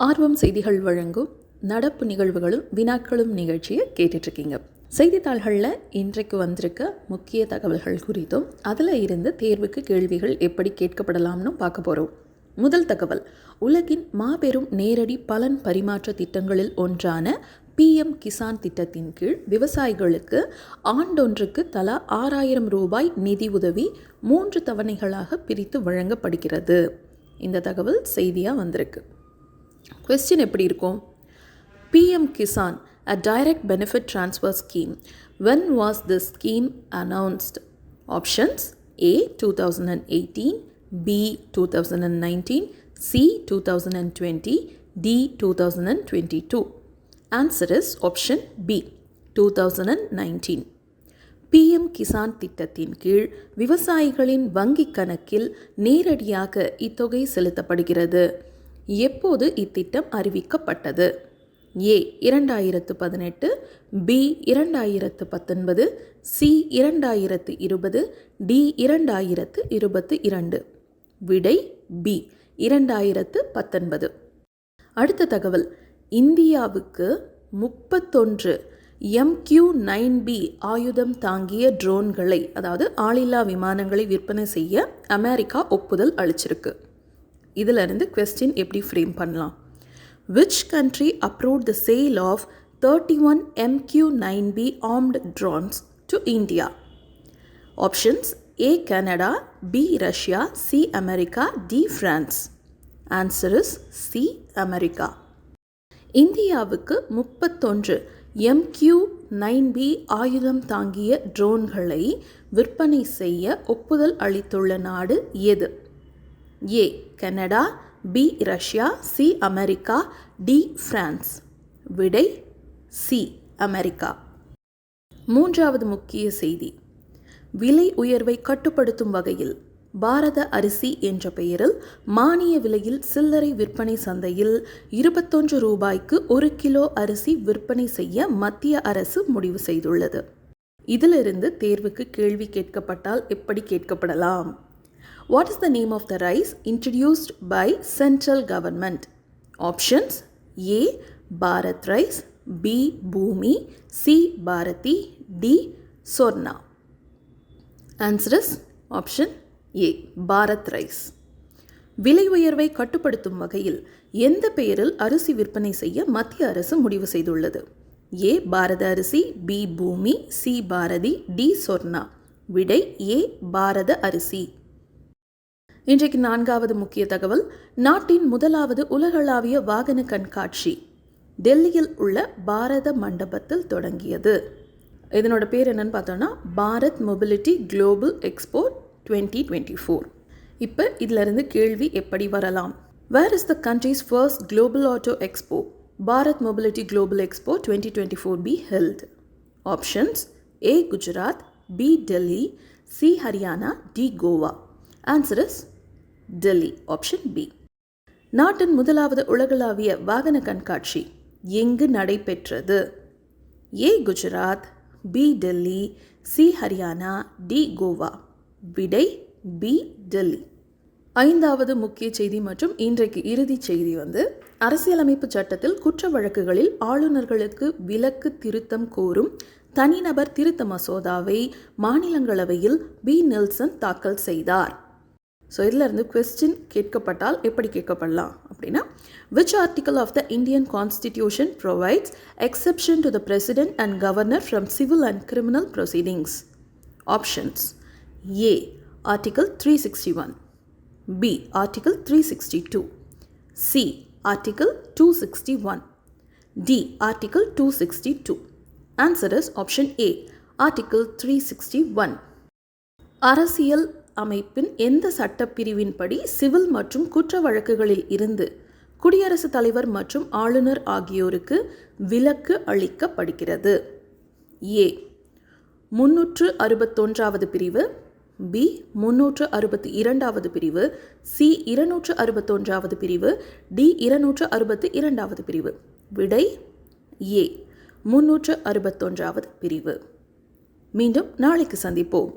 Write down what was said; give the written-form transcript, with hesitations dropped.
ஆர்வம் செய்திகள் வழங்கும் நடப்பு நிகழ்வுகளும் வினாக்களும் நிகழ்ச்சியை கேட்டுட்ருக்கீங்க. செய்தித்தாள்களில் இன்றைக்கு வந்திருக்க முக்கிய தகவல்கள் குறித்தும் அதில் இருந்து தேர்வுக்கு கேள்விகள் எப்படி கேட்கப்படலாம்னு பார்க்க போகிறோம். முதல் தகவல், உலகின் மாபெரும் நேரடி பலன் பரிமாற்ற திட்டங்களில் ஒன்றான PM கிசான் திட்டத்தின் கீழ் விவசாயிகளுக்கு ஆண்டொன்றுக்கு தலா 6000 ரூபாய் நிதி உதவி 3 தவணைகளாக பிரித்து வழங்கப்படுகிறது. இந்த தகவல் செய்தியாக வந்திருக்கு. கொஸ்டின் எப்படி இருக்கும்? PM Kisan, a direct benefit transfer scheme. When was this scheme announced? Options: A 2018, B 2019, C 2020, D 2022. Answer is option B 2019. PM Kisan திட்டத்தின் கீழ் விவசாயிகளின் வங்கிக் கணக்கில் நேரடியாக இத்தொகை செலுத்தப்படுகிறது. எப்போது இத்திட்டம் அறிவிக்கப்பட்டது? A 2018, B 2019, C 2020, D 2022. விடை B 2019. அடுத்த தகவல், இந்தியாவுக்கு 31 MQ-9B ஆயுதம் தாங்கிய ட்ரோன்களை, அதாவது ஆளில்லா விமானங்களை விற்பனை செய்ய அமெரிக்கா ஒப்புதல் அளிச்சிருக்கு. இதிலிருந்து கொஸ்டின் எப்படி ஃப்ரேம் பண்ணலாம்? Which country approved the sale of 31 MQ-9B armed drones to India? Options: A Canada, B Russia, C America, D France. Answer is C America. இந்தியாவுக்கு 31 MQ-9B ஆயுதம் தாங்கிய ட்ரோன்களை விற்பனை செய்ய ஒப்புதல் அளித்துள்ள நாடு எது? A Canada, B Russia, C America, D France. விடை C அமெரிக்கா. மூன்றாவது முக்கிய செய்தி, விலை உயர்வை கட்டுப்படுத்தும் வகையில் பாரத அரிசி என்ற பெயரில் மானிய விலையில் சில்லறை விற்பனை சந்தையில் 21 ரூபாய்க்கு 1 கிலோ அரிசி விற்பனை செய்ய மத்திய அரசு முடிவு செய்துள்ளது. இதிலிருந்து தேர்வுக்கு கேள்வி கேட்கப்பட்டால் எப்படி கேட்கப்படலாம்? What is the name of the rice introduced by central government? Options: A Bharat rice, B Bhumi, C Bharati, D Swarna. Answer is option A Bharat rice. விலை உயர்வை கட்டுப்படுத்தும் வகையில் எந்த பெயரில் அரிசி விற்பனை செய்ய மத்திய அரசு முடிவு செய்துள்ளது? A பாரத அரிசி, B பூமி, C பாரதி, D சொர்ணா. விடை A பாரத அரிசி. இன்றைக்கு நான்காவது முக்கிய தகவல், நாட்டின் முதலாவது உலகளாவிய வாகன கண்காட்சி டெல்லியில் உள்ள பாரத மண்டபத்தில் தொடங்கியது. இதனோட பேர் என்னன்னு பார்த்தோம்னா பாரத் மொபிலிட்டி குளோபல் எக்ஸ்போ 2024. இப்போ இதிலிருந்து கேள்வி எப்படி வரலாம்? Where is the country's first global auto expo, Bharat Mobility Global Expo 2024 be held? Options: A Gujarat, B Delhi, C Haryana, D Goa. Answer is Delhi. Option B. நாட்டின் முதலாவது உலகளாவிய வாகன கண்காட்சி எங்கு நடைபெற்றது? A Gujarat, B Delhi, C Haryana, D Goa. விடை B Delhi. ஐந்தாவது முக்கிய செய்தி மற்றும் இன்றைக்கு இறுதி செய்தி அரசியலமைப்பு சட்டத்தில் குற்ற வழக்குகளில் ஆளுநர்களுக்கு விலக்கு திருத்தம் கோரும் தனிநபர் திருத்த மசோதாவை மாநிலங்களவையில் B நெல்சன் தாக்கல் செய்தார். ஸோ இதிலிருந்து கொஸ்டின் கேட்கப்பட்டால் எப்படி கேட்கப்படலாம் அப்படின்னா, which article of the Indian Constitution provides exception to the President and Governor from civil and criminal proceedings? Options: A Article 361, B Article 362, C Article 261, D Article 262. Answer is option A Article 361. அரசியல் அமைப்பின் எந்த சட்டப்பிரிவின்படி civil மற்றும் குற்ற வழக்குகளில் இருந்து குடியரசுத் தலைவர் மற்றும் ஆளுநர் ஆகியோருக்கு விலக்கு அளிக்கப்படுகிறது? A 361வது பிரிவு, B 362வது பிரிவு, C 261வது பிரிவு, D 262வது பிரிவு. விடை A 361வது பிரிவு. மீண்டும் நாளைக்கு சந்திப்போம்.